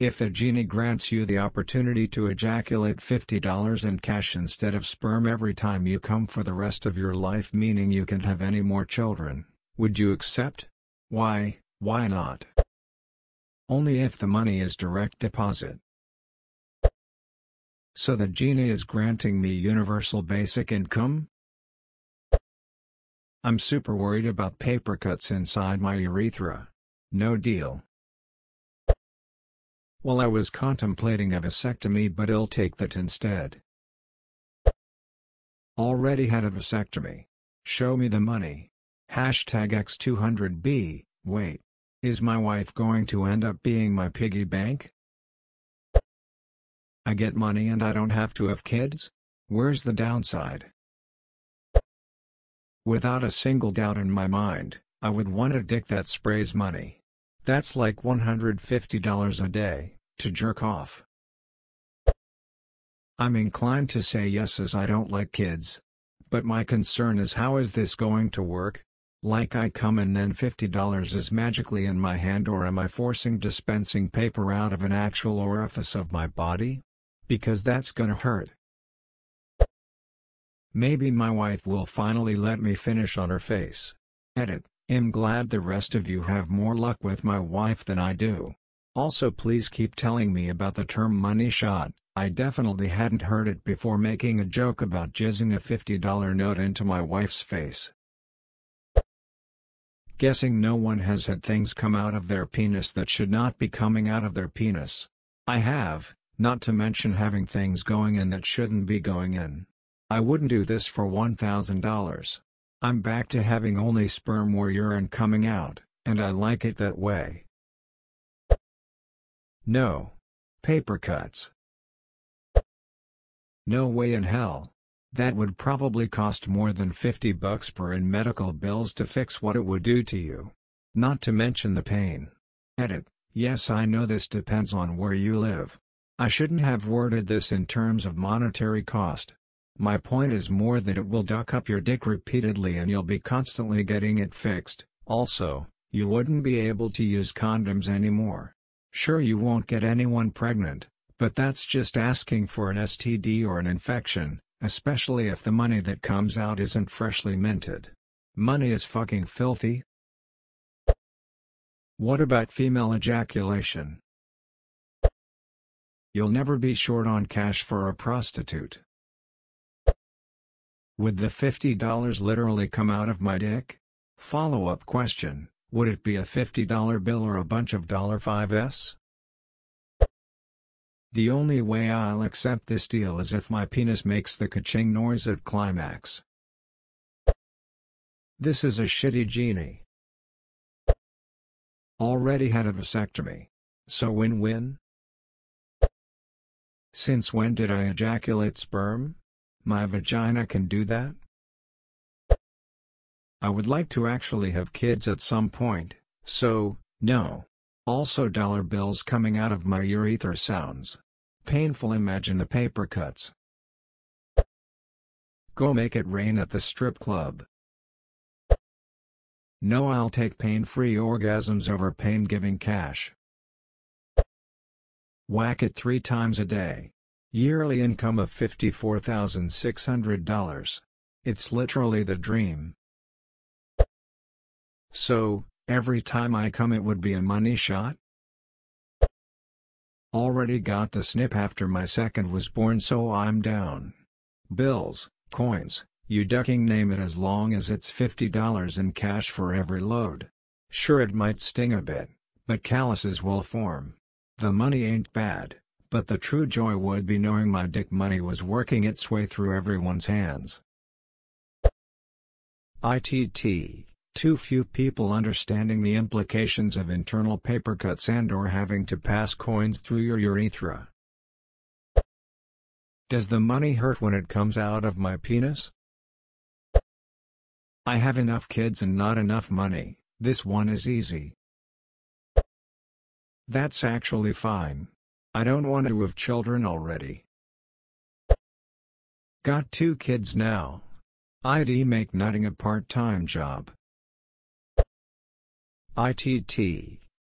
If a genie grants you the opportunity to ejaculate $50 in cash instead of sperm every time you come for the rest of your life, meaning you can't have any more children, would you accept? Why not? Only if the money is direct deposit. So the genie is granting me universal basic income? I'm super worried about paper cuts inside my urethra. No deal. Well, I was contemplating a vasectomy, but I'll take that instead. Already had a vasectomy. Show me the money. #X200B. Wait. Is my wife going to end up being my piggy bank? I get money and I don't have to have kids? Where's the downside? Without a single doubt in my mind, I would want a dick that sprays money. That's like $150 a day, to jerk off. I'm inclined to say yes, as I don't like kids. But my concern is, how is this going to work? Like, I come and then $50 is magically in my hand, or am I forcing dispensing paper out of an actual orifice of my body? Because that's gonna hurt. Maybe my wife will finally let me finish on her face. Edit. I'm glad the rest of you have more luck with my wife than I do. Also, please keep telling me about the term money shot. I definitely hadn't heard it before making a joke about jizzing a $50 note into my wife's face. Guessing no one has had things come out of their penis that should not be coming out of their penis. I have, not to mention having things going in that shouldn't be going in. I wouldn't do this for $1,000. I'm back to having only sperm or urine coming out, and I like it that way. No. Paper cuts. No way in hell. That would probably cost more than $50 per in medical bills to fix what it would do to you. Not to mention the pain. Edit. Yes, I know this depends on where you live. I shouldn't have worded this in terms of monetary cost. My point is more that it will duck up your dick repeatedly and you'll be constantly getting it fixed. Also, you wouldn't be able to use condoms anymore. Sure, you won't get anyone pregnant, but that's just asking for an STD or an infection, especially if the money that comes out isn't freshly minted. Money is fucking filthy. What about female ejaculation? You'll never be short on cash for a prostitute. Would the $50 literally come out of my dick? Follow-up question, would it be a $50 bill or a bunch of $5s? The only way I'll accept this deal is if my penis makes the ka-ching noise at climax. This is a shitty genie. Already had a vasectomy. So win-win? Since when did I ejaculate sperm? My vagina can do that? I would like to actually have kids at some point, so, no. Also, dollar bills coming out of my urethra sounds painful. Imagine the paper cuts. Go make it rain at the strip club. No, I'll take pain-free orgasms over pain-giving cash. Whack it 3 times a day. Yearly income of $54,600. It's literally the dream. So, every time I come it would be a money shot? Already got the snip after my second was born, so I'm down. Bills, coins, you ducking, name it, as long as it's $50 in cash for every load. Sure, it might sting a bit, but calluses will form. The money ain't bad. But the true joy would be knowing my dick money was working its way through everyone's hands. ITT. Too few people understanding the implications of internal paper cuts and/or having to pass coins through your urethra. Does the money hurt when it comes out of my penis? I have enough kids and not enough money. This one is easy. That's actually fine. I don't want to have children already. Got 2 kids now. I'd make nutting a part-time job. ITT,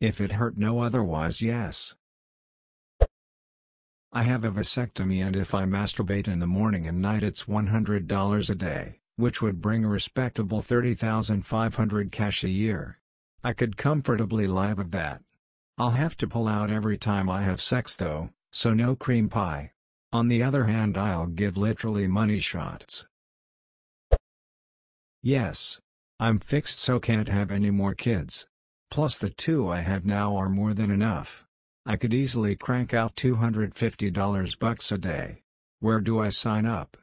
if it hurt no otherwise, yes. I have a vasectomy, and if I masturbate in the morning and night it's $100 a day, which would bring a respectable $30,500 cash a year. I could comfortably live with that. I'll have to pull out every time I have sex though, so no cream pie. On the other hand, I'll give literally money shots. Yes. I'm fixed, so can't have any more kids. Plus the 2 I have now are more than enough. I could easily crank out $250 a day. Where do I sign up?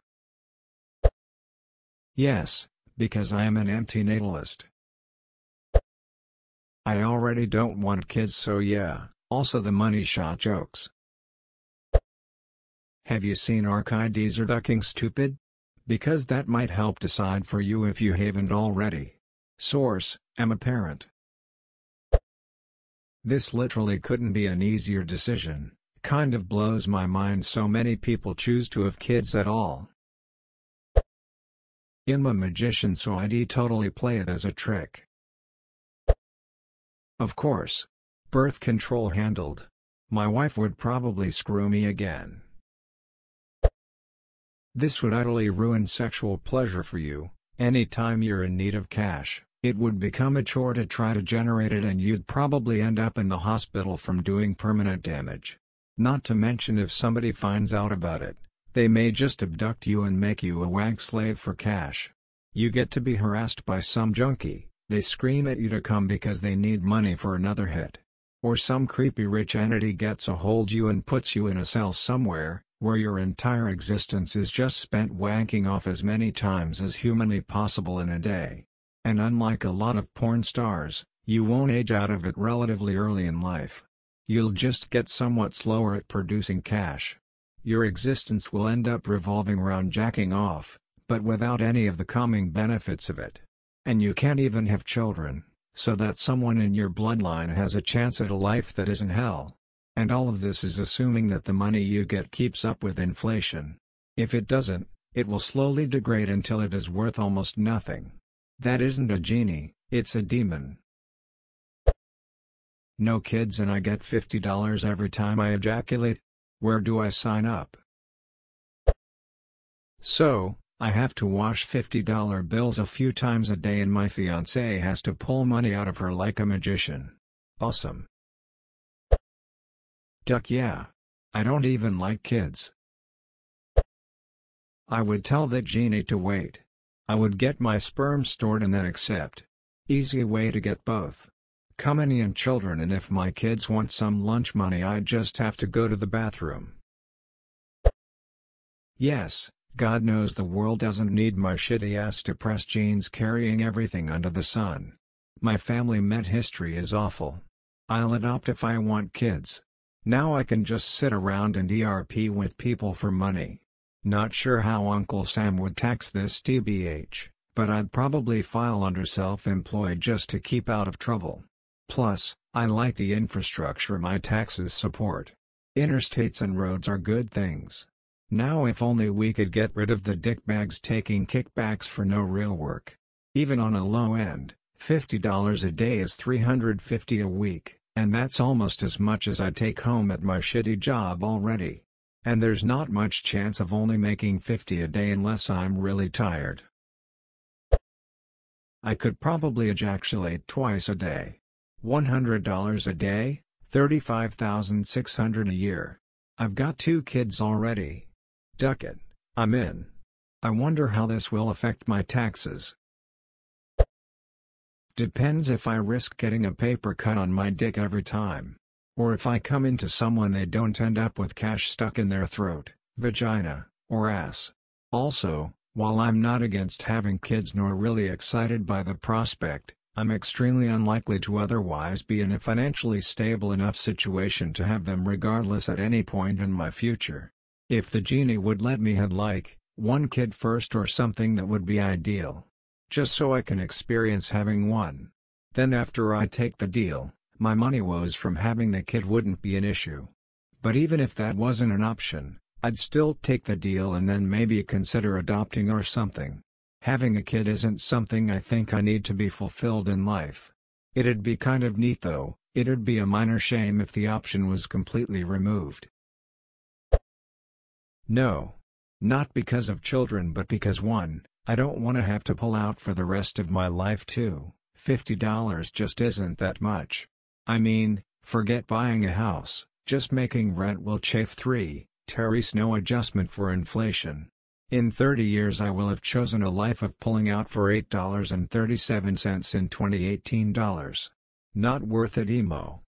Yes, because I am an antinatalist. I already don't want kids, so yeah, also the money shot jokes. Have you seen AskReddit Ducking Stupid? Because that might help decide for you if you haven't already. Source: I'm a parent. This literally couldn't be an easier decision. Kind of blows my mind so many people choose to have kids at all. I'm a magician, so I'd totally play it as a trick. Of course. Birth control handled. My wife would probably screw me again. This would utterly ruin sexual pleasure for you. Anytime you're in need of cash, it would become a chore to try to generate it, and you'd probably end up in the hospital from doing permanent damage. Not to mention, if somebody finds out about it, they may just abduct you and make you a wank slave for cash. You get to be harassed by some junkie, they scream at you to come because they need money for another hit. Or some creepy rich entity gets a hold you and puts you in a cell somewhere, where your entire existence is just spent wanking off as many times as humanly possible in a day. And unlike a lot of porn stars, you won't age out of it relatively early in life. You'll just get somewhat slower at producing cash. Your existence will end up revolving around jacking off, but without any of the calming benefits of it. And you can't even have children, so that someone in your bloodline has a chance at a life that isn't hell. And all of this is assuming that the money you get keeps up with inflation. If it doesn't, it will slowly degrade until it is worth almost nothing. That isn't a genie, it's a demon. No kids and I get $50 every time I ejaculate? Where do I sign up? So, I have to wash $50 bills a few times a day and my fiancée has to pull money out of her like a magician. Awesome. Duck, yeah. I don't even like kids. I would tell that genie to wait. I would get my sperm stored and then accept. Easy way to get both company and children, and if my kids want some lunch money I'd just have to go to the bathroom. Yes, God knows the world doesn't need my shitty ass depressed genes carrying everything under the sun. My family med history is awful. I'll adopt if I want kids. Now I can just sit around and ERP with people for money. Not sure how Uncle Sam would tax this tbh, but I'd probably file under self-employed just to keep out of trouble. Plus, I like the infrastructure my taxes support. Interstates and roads are good things. Now if only we could get rid of the dickbags taking kickbacks for no real work. Even on a low end, $50 a day is $350 a week, and that's almost as much as I take home at my shitty job already. And there's not much chance of only making $50 a day unless I'm really tired. I could probably ejaculate twice a day. $100 a day, $35,600 a year. I've got 2 kids already. Duck it, I'm in. I wonder how this will affect my taxes. Depends if I risk getting a paper cut on my dick every time. Or if I come into someone they don't end up with cash stuck in their throat, vagina, or ass. Also, while I'm not against having kids nor really excited by the prospect, I'm extremely unlikely to otherwise be in a financially stable enough situation to have them regardless at any point in my future. If the genie would let me have like, 1 kid first or something, that would be ideal. Just so I can experience having one. Then after I take the deal, my money woes from having the kid wouldn't be an issue. But even if that wasn't an option, I'd still take the deal and then maybe consider adopting or something. Having a kid isn't something I think I need to be fulfilled in life. It'd be kind of neat though, it'd be a minor shame if the option was completely removed. No. Not because of children but because 1, I don't want to have to pull out for the rest of my life. 2, $50 just isn't that much. I mean, forget buying a house, just making rent will chafe. 3, Terry's no adjustment for inflation. In 30 years I will have chosen a life of pulling out for $8.37 in 2018 dollars. Not worth it. Emo.